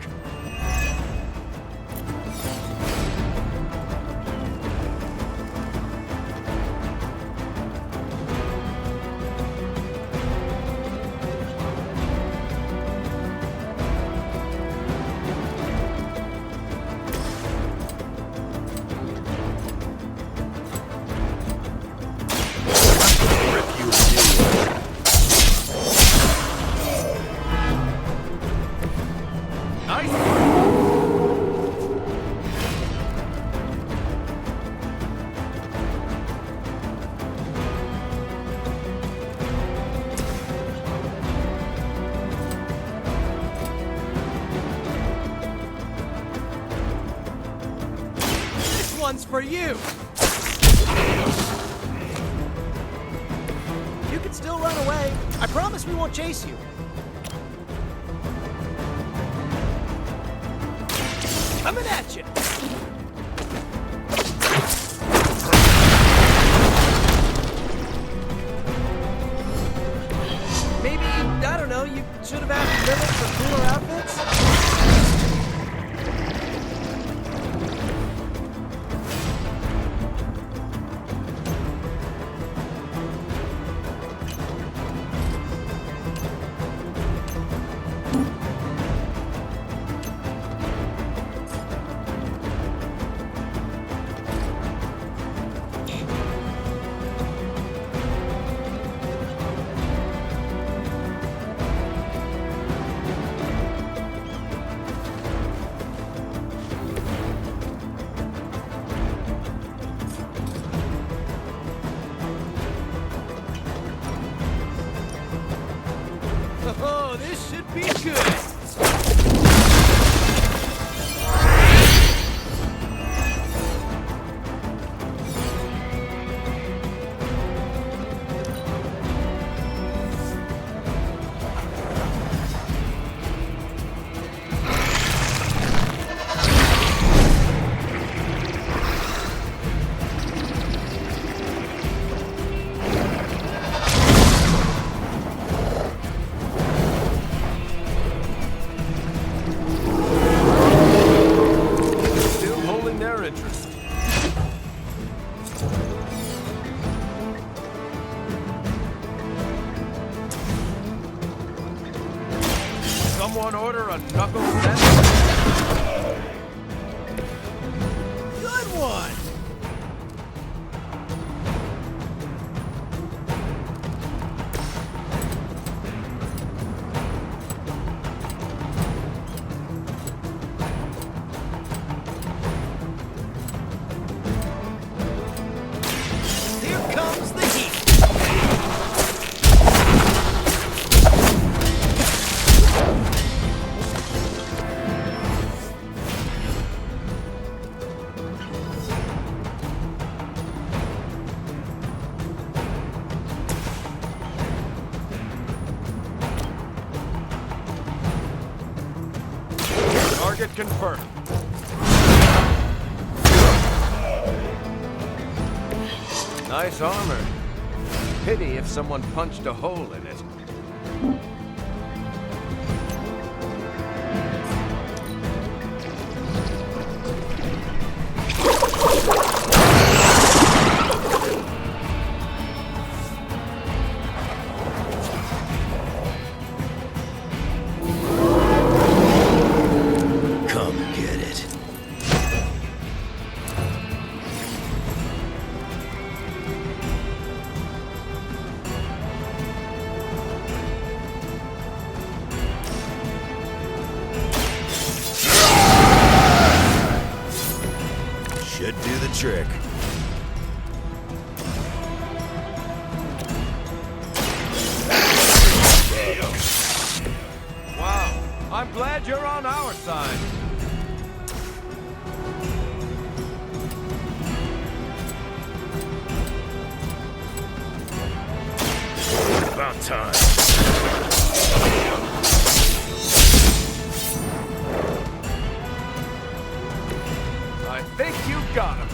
For you. You can still run away. I promise we won't chase you. Coming at you. Maybe, I don't know, you should have asked Lilith for cooler outfits? someone order a knuckle sandwich? Good one! Here comes the heat! Target confirmed. Nice armor. Pity if someone punched a hole in it. Come get it. Should do the trick. Wow, I'm glad you're on our side. About time. I think you got him.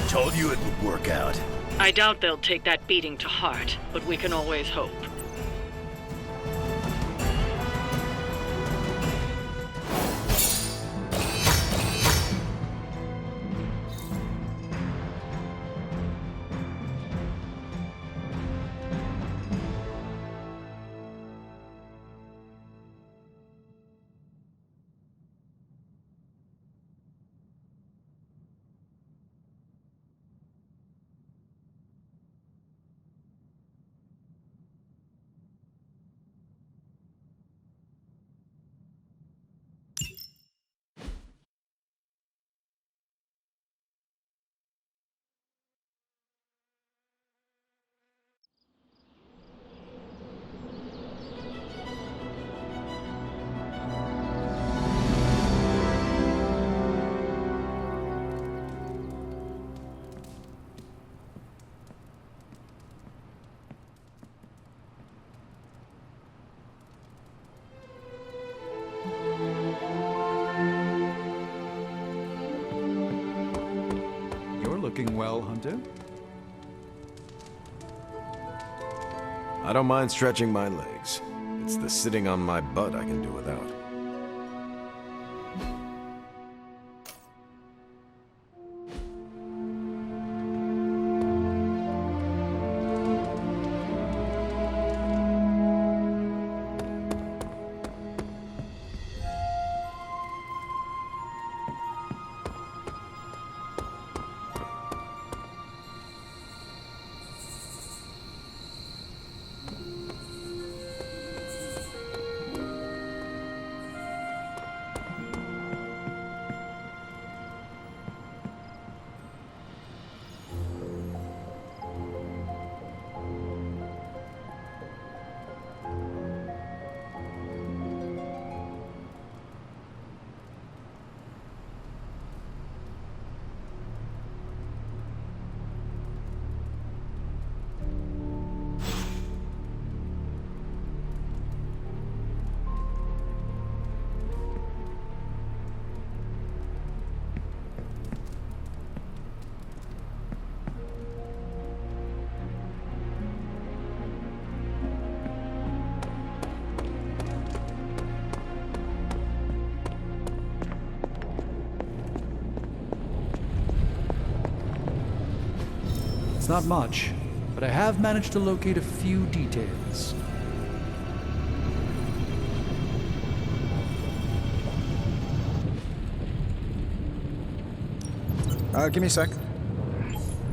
Told you it would work out. I doubt they'll take that beating to heart, but we can always hope. Looking well, Hunter. I don't mind stretching my legs. It's the sitting on my butt I can do without. not much, but I have managed to locate a few details. Give me a sec.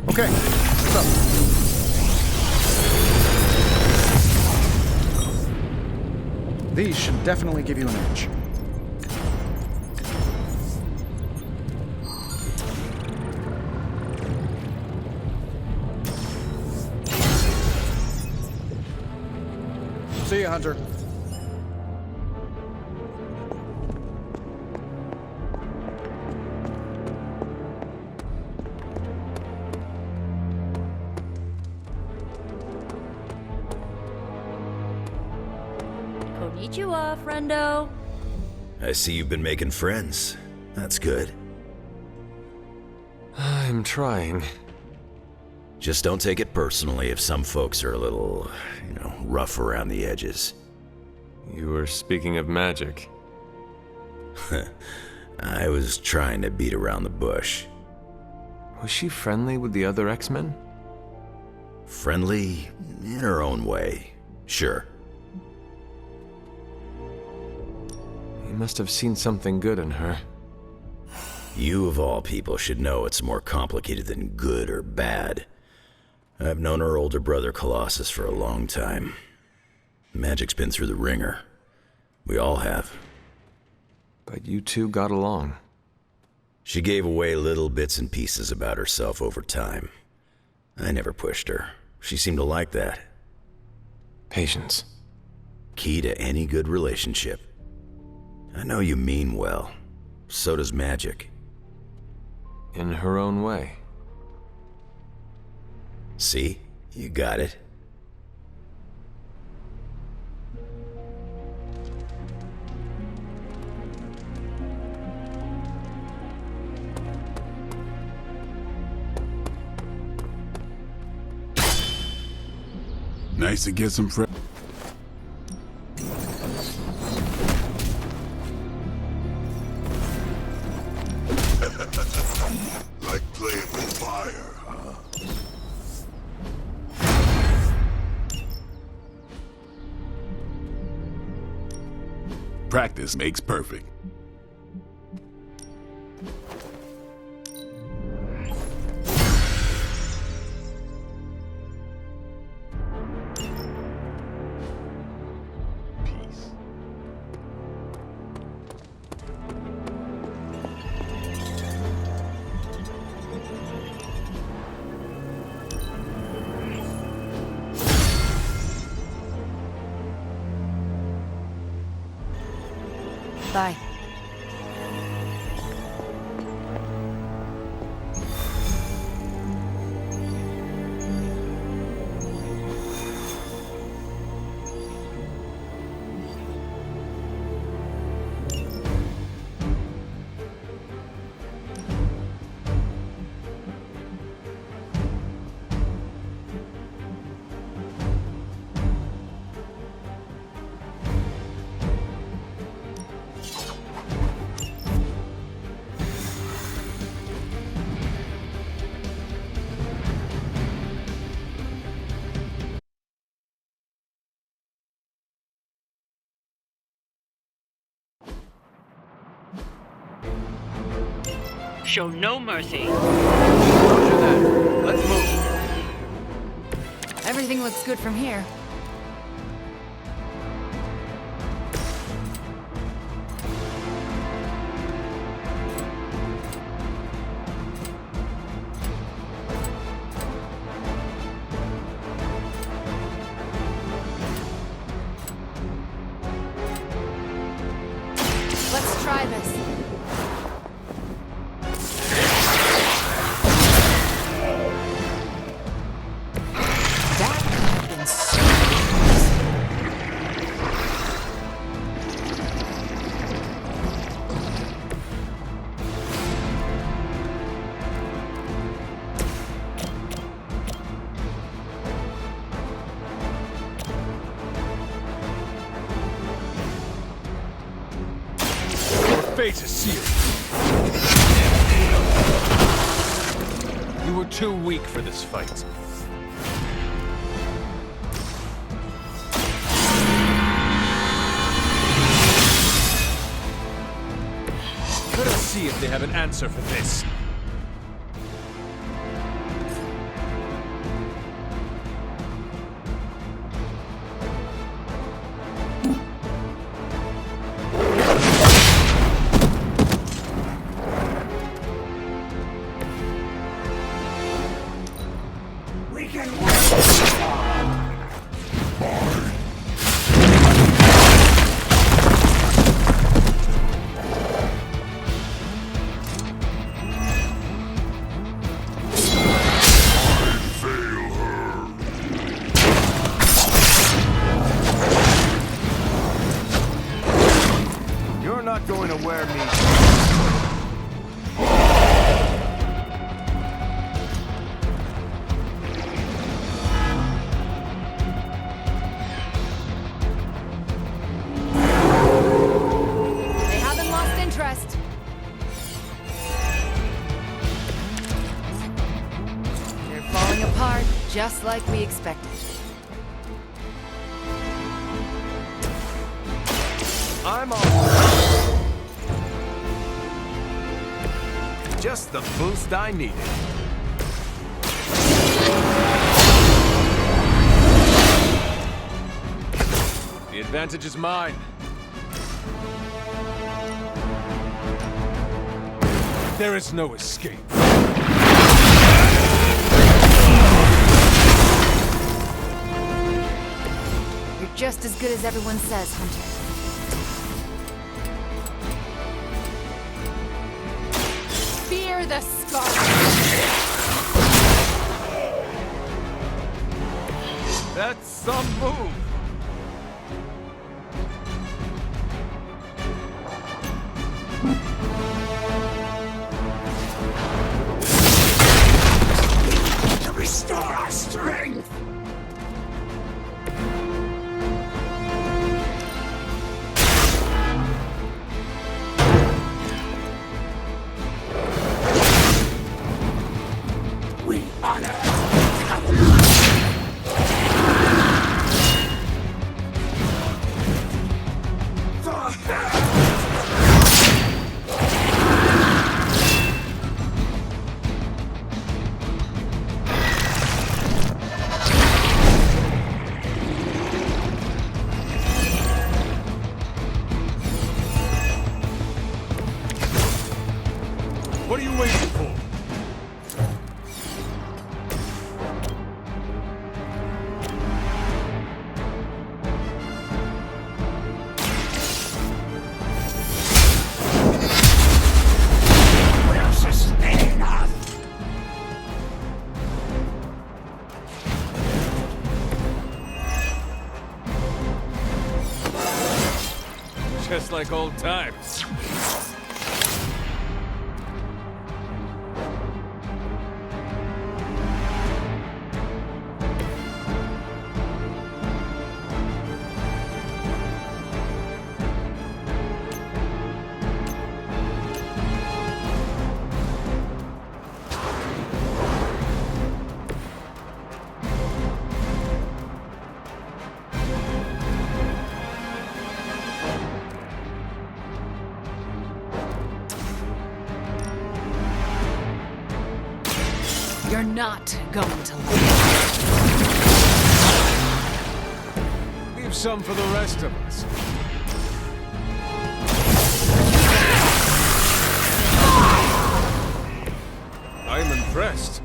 Okay, what's up? These should definitely give you an edge. See ya, Hunter. Konnichiwa, friendo. I see you've been making friends. That's good. I'm trying. Just don't take it personally if some folks are a little, rough around the edges. You were speaking of magic. I was trying to beat around the bush. Was she friendly with the other X-Men? Friendly in her own way, sure. You must have seen something good in her. You of all people should know it's more complicated than good or bad. I've known her older brother Colossus for a long time. Magic's been through the ringer. We all have. But you two got along. She gave away little bits and pieces about herself over time. I never pushed her. She seemed to like that. Patience. Key to any good relationship. I know you mean well. So does Magic. In her own way. See? You got it. Nice to get some friends. Like playing with fire, huh? Practice makes perfect. Bye. Show no mercy. Roger that. Let's move. Everything looks good from here. Let's try this. Fate is sealed. You were too weak for this fight. see if they have an answer for this. Going to wear me. They haven't lost interest. They're falling apart, just like we expected. I'm on. Just the boost I needed. The advantage is mine. There is no escape. You're just as good as everyone says, Hunter. Fear the scar. That's some move. To restore our strength. We honor What are you waiting for? will sustain us. Just like old times. You're not going to live. Leave some for the rest of us. I am impressed.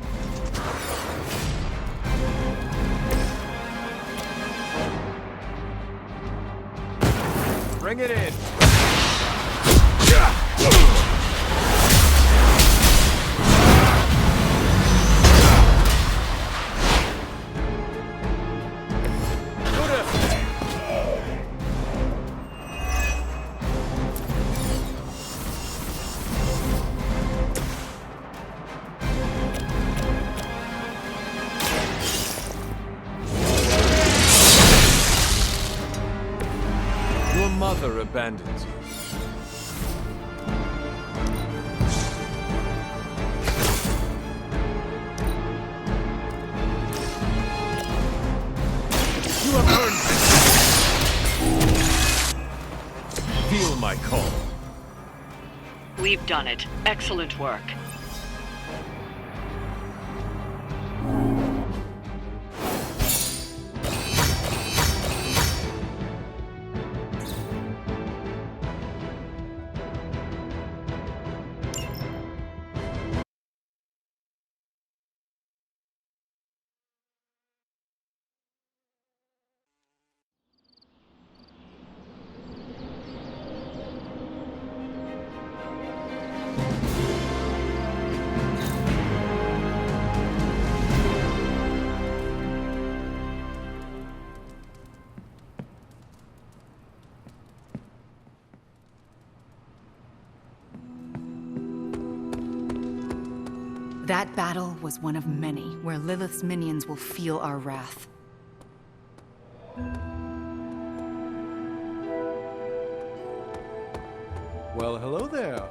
Bring it in. Your mother abandoned you. You have earned this. Feel my call. We've done it. Excellent work. That battle was one of many where Lilith's minions will feel our wrath. Well, hello there.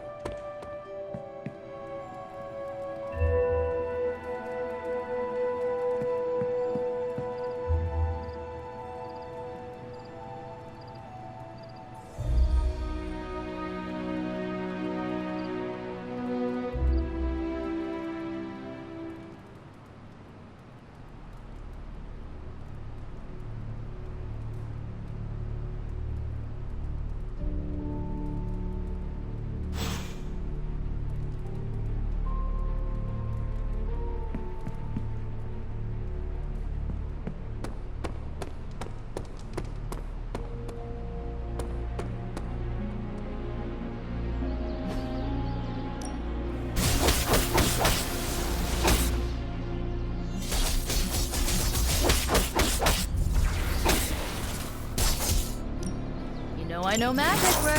I know magic, right?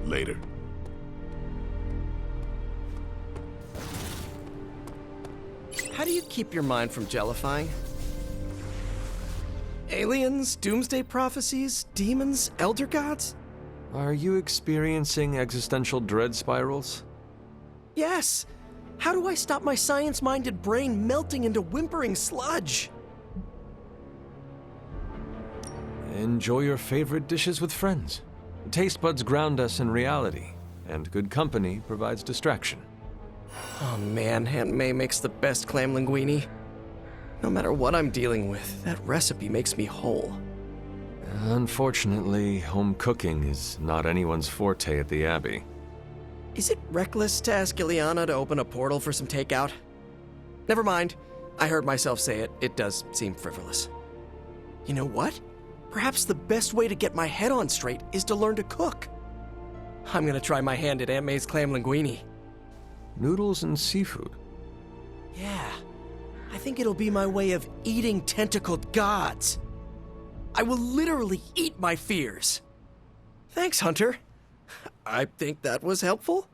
Later. How do you keep your mind from jellifying? Aliens, doomsday prophecies, demons, elder gods? Are you experiencing existential dread spirals? Yes! How do I stop my science-minded brain melting into whimpering sludge? Enjoy your favorite dishes with friends. Taste buds ground us in reality, and good company provides distraction. Oh man, Aunt May makes the best clam linguine. No matter what I'm dealing with, that recipe makes me whole. Unfortunately, home cooking is not anyone's forte at the Abbey. Is it reckless to ask Ileana to open a portal for some takeout? Never mind. I heard myself say it. It does seem frivolous. You know what? Perhaps the best way to get my head on straight is to learn to cook. I'm gonna try my hand at Aunt May's clam linguine. Noodles and seafood? Yeah. I think it'll be my way of eating tentacled gods. I will literally eat my fears. Thanks, Hunter. I think that was helpful.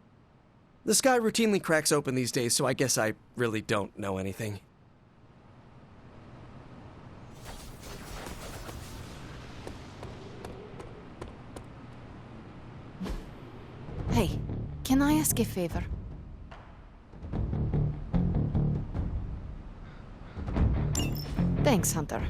The sky routinely cracks open these days, so I guess I really don't know anything. Hey, can I ask a favor? Thanks, Hunter.